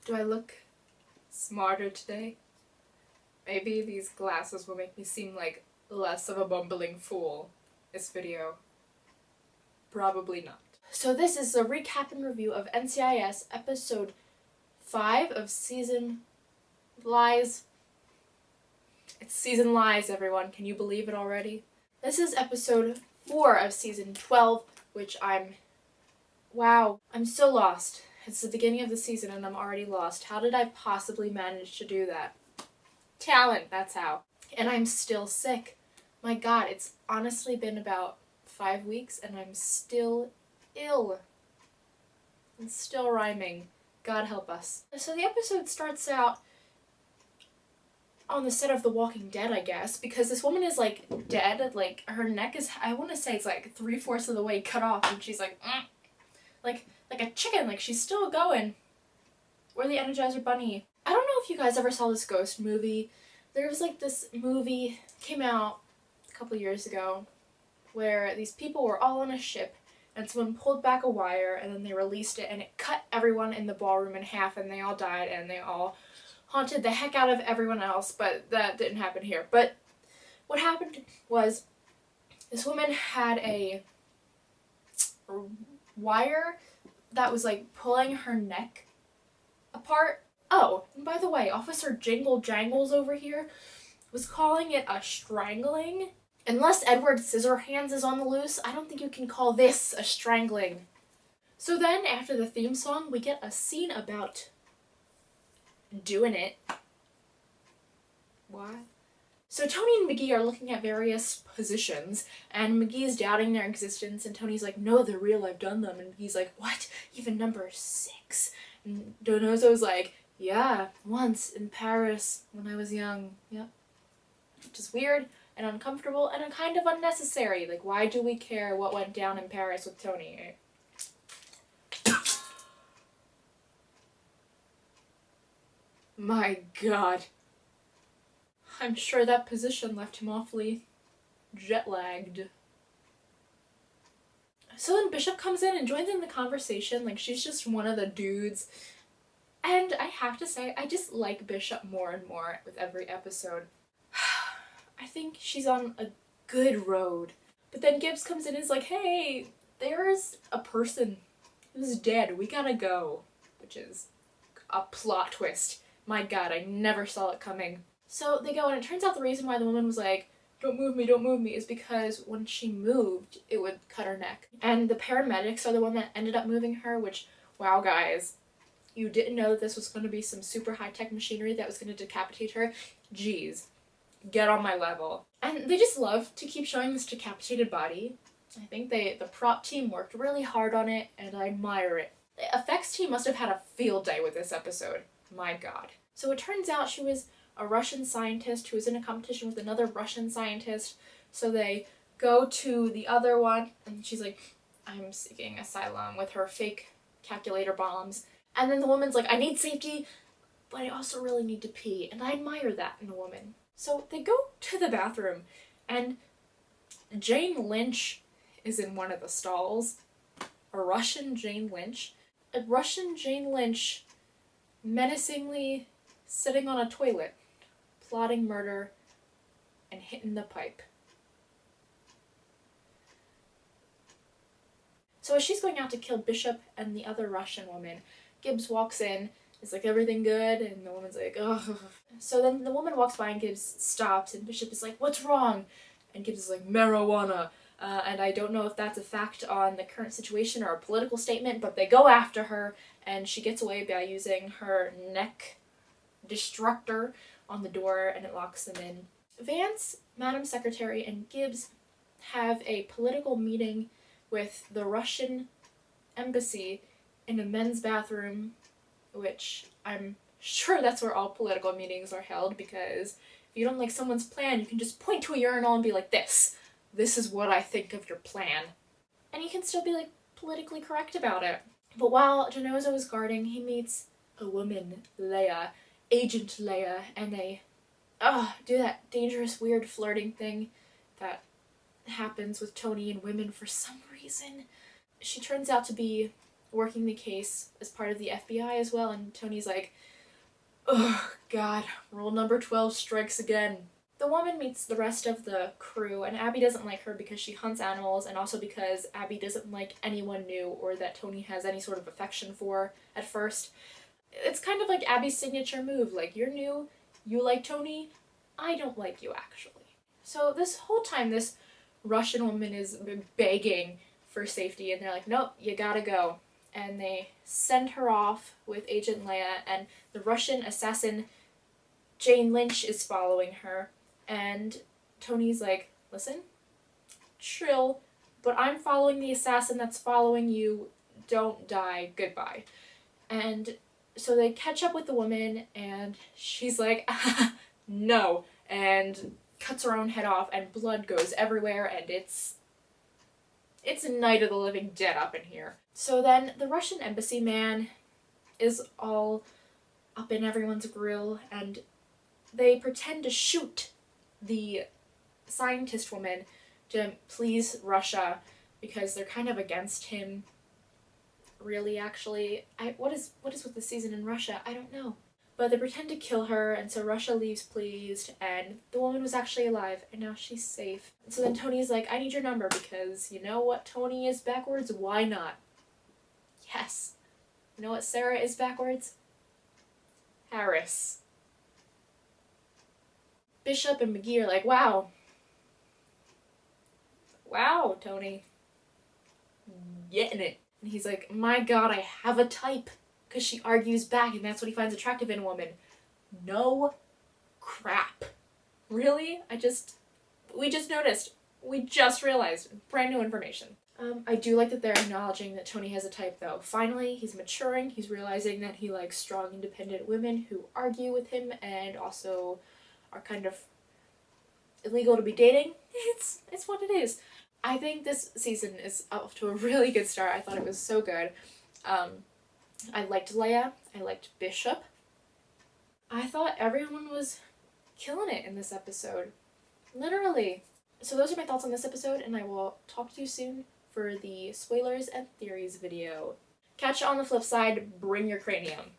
Do I look smarter today? Maybe these glasses will make me seem like less of a bumbling fool this video. Probably not. So this is a recap and review of NCIS episode 5 of season Lies. It's season Lies, everyone. Can you believe it already? This is episode 4 of season 12, which wow, I'm so lost. It's the beginning of the season and I'm already lost. How did I possibly manage to do that? Talent, that's how. And I'm still sick. My God, it's honestly been about 5 weeks and I'm still ill. It's still rhyming. God help us. So the episode starts out on the set of The Walking Dead, I guess, because this woman is like dead. Like her neck is, I want to say it's like 3/4 of the way cut off, and she's like, like a chicken. Like she's still going. We're the Energizer Bunny. I don't know if you guys ever saw this ghost movie. There was like this movie came out a couple years ago where these people were all on a ship and someone pulled back a wire and then they released it and it cut everyone in the ballroom in half and they all died and they all haunted the heck out of everyone else, but that didn't happen here. But what happened was this woman had a wire that was like pulling her neck apart. Oh, and by the way, Officer Jingle Jangles over here was calling it a strangling. Unless Edward Scissorhands is on the loose, I don't think you can call this a strangling. So then, after the theme song, we get a scene about doing it. Why? So Tony and McGee are looking at various positions, and McGee's doubting their existence, and Tony's like, no, they're real, I've done them. And McGee's like, what? Even number 6? And Donoso's like, yeah, once in Paris when I was young. Yep. Which is weird and uncomfortable and kind of unnecessary. Like, why do we care what went down in Paris with Tony? My God. I'm sure that position left him awfully jet-lagged. So then Bishop comes in and joins in the conversation, like she's just one of the dudes. And I have to say, I just like Bishop more and more with every episode. I think she's on a good road. But then Gibbs comes in and is like, hey, there's a person who's dead, we gotta go. Which is a plot twist. My God, I never saw it coming. So they go, and it turns out the reason why the woman was like, don't move me, is because when she moved, it would cut her neck. And the paramedics are the one that ended up moving her, which, wow, guys, you didn't know that this was going to be some super high-tech machinery that was going to decapitate her? Jeez, get on my level. And they just love to keep showing this decapitated body. I think the prop team worked really hard on it, and I admire it. The effects team must have had a field day with this episode. My God. So it turns out she was a Russian scientist who was in a competition with another Russian scientist. So they go to the other one, and she's like, I'm seeking asylum with her fake calculator bombs. And then the woman's like, I need safety, but I also really need to pee. And I admire that in a woman. So they go to the bathroom, and Jane Lynch is in one of the stalls. A Russian Jane Lynch. A Russian Jane Lynch menacingly sitting on a toilet, plotting murder, and hitting the pipe. So as she's going out to kill Bishop and the other Russian woman, Gibbs walks in, is like, everything good? And the woman's like, ugh. So then the woman walks by and Gibbs stops, and Bishop is like, what's wrong? And Gibbs is like, marijuana. And I don't know if that's a fact on the current situation or a political statement, but they go after her, and she gets away by using her neck destructor on the door, and it locks them in. Vance, Madam Secretary, and Gibbs have a political meeting with the Russian embassy in a men's bathroom, which I'm sure that's where all political meetings are held, because if you don't like someone's plan, you can just point to a urinal and be like, this is what I think of your plan. And you can still be like politically correct about it. But while Genozo is guarding, he meets a woman, Leia, Agent Leia, and they do that dangerous, weird flirting thing that happens with Tony and women for some reason. She turns out to be working the case as part of the FBI as well, and Tony's like, oh god, rule number 12 strikes again. The woman meets the rest of the crew, and Abby doesn't like her because she hunts animals, and also because Abby doesn't like anyone new or that Tony has any sort of affection for at first. It's kind of like Abby's signature move, like, you're new, you like Tony, I don't like you actually. So this whole time this Russian woman is begging for safety, and they're like, nope, you gotta go. And they send her off with Agent Leia, and the Russian assassin Jane Lynch is following her. And Tony's like, listen, chill, but I'm following the assassin that's following you. Don't die. Goodbye. And so they catch up with the woman, and she's like, no, and cuts her own head off, and blood goes everywhere, and it's Night of the Living Dead up in here. So then the Russian embassy man is all up in everyone's grill, and they pretend to shoot the scientist woman to please Russia because they're kind of against him. Really, actually, what is with the season in Russia? I don't know. But they pretend to kill her, and so Russia leaves pleased, and the woman was actually alive, and now she's safe. And so then Tony's like, I need your number, because you know what Tony is backwards? Why not? Yes. You know what Sarah is backwards? Harris. Bishop and McGee are like, wow. Wow, Tony. Getting it. And he's like, my god, I have a type. Because she argues back, and that's what he finds attractive in a woman. No crap. Really? We just noticed. We just realized. Brand new information. I do like that they're acknowledging that Tony has a type, though. Finally, he's maturing. He's realizing that he likes strong, independent women who argue with him and also are kind of illegal to be dating. It's what it is. I think this season is off to a really good start. I thought it was so good. I liked Leia. I liked Bishop. I thought everyone was killing it in this episode. Literally. So those are my thoughts on this episode, and I will talk to you soon for the spoilers and theories video. Catch you on the flip side. Bring your cranium.